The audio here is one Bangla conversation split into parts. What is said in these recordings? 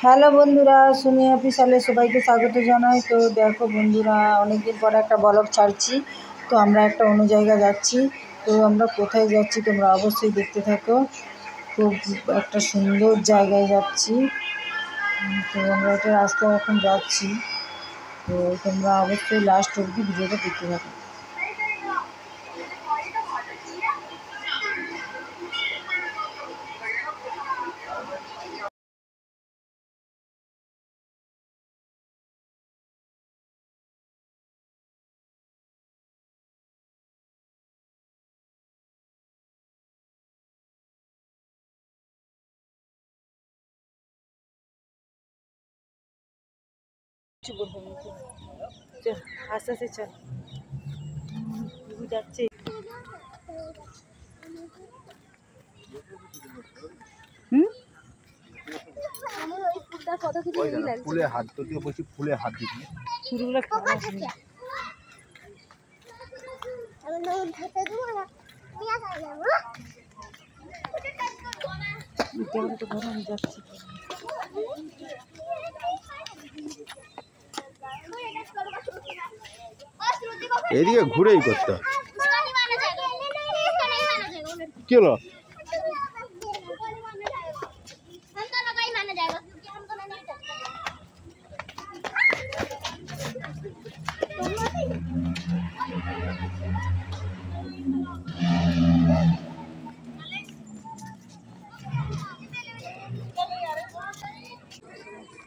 হ্যালো বন্ধুরা, সুমি অফিসিয়ালে সবাইকে স্বাগত জানাই। তো দেখো বন্ধুরা, অনেকদিন পর একটা ব্লগ ছাড়ছি। তো আমরা একটা অন্য জায়গা যাচ্ছি। তো আমরা কোথায় যাচ্ছি তোমরা অবশ্যই দেখতে থাকো। খুব একটা সুন্দর জায়গায় যাচ্ছি। তো আমরা একটা রাস্তায় এখন যাচ্ছি। তো তোমরা অবশ্যই লাস্ট অবধি ভিডিওটা দেখতে থাকো। আস্তে আস্তে চল, যাচ্ছে। ফুলে হাত তো বলছি, ফুলে হাত দিবি ফুলগুলো খাওয়া যাচ্ছি। এইদিকে ঘুরেই করতে কি হলো?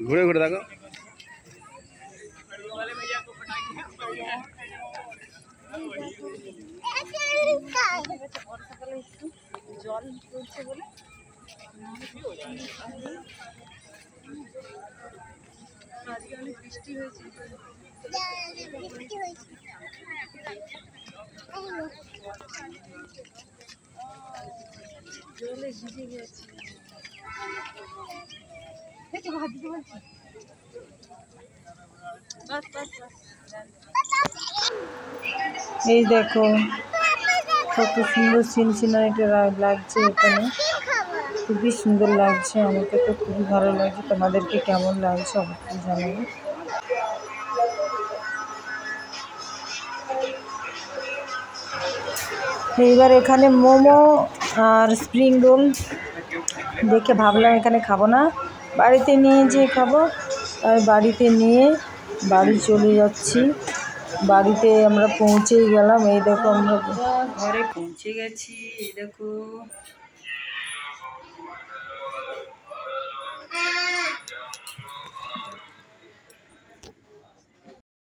ঘুরে ঘুরে দেখো। জল পড়ছে বলে আজকে অনেক বৃষ্টি হয়েছে। জলে ভিজে গেছে। এই দেখো কত সুন্দর সিনসিনারিটা লাগছে এখানে, খুবই সুন্দর লাগছে। আমাকে তো খুবই ভালো লাগছে। তোমাদেরকে কেমন লাগছে অবশ্যই জানাবে। এইবার এখানে মোমো আর স্প্রিং রোল দেখে ভাবলাম এখানে খাবো না, বাড়িতে নিয়ে যেয়ে খাবো। আর বাড়িতে নিয়ে বাড়ি চলে যাচ্ছি। বাড়িতে আমরা পৌঁছেই গেলাম। এই দেখো আমরা ঘরে পৌঁছে গেছি। এই দেখো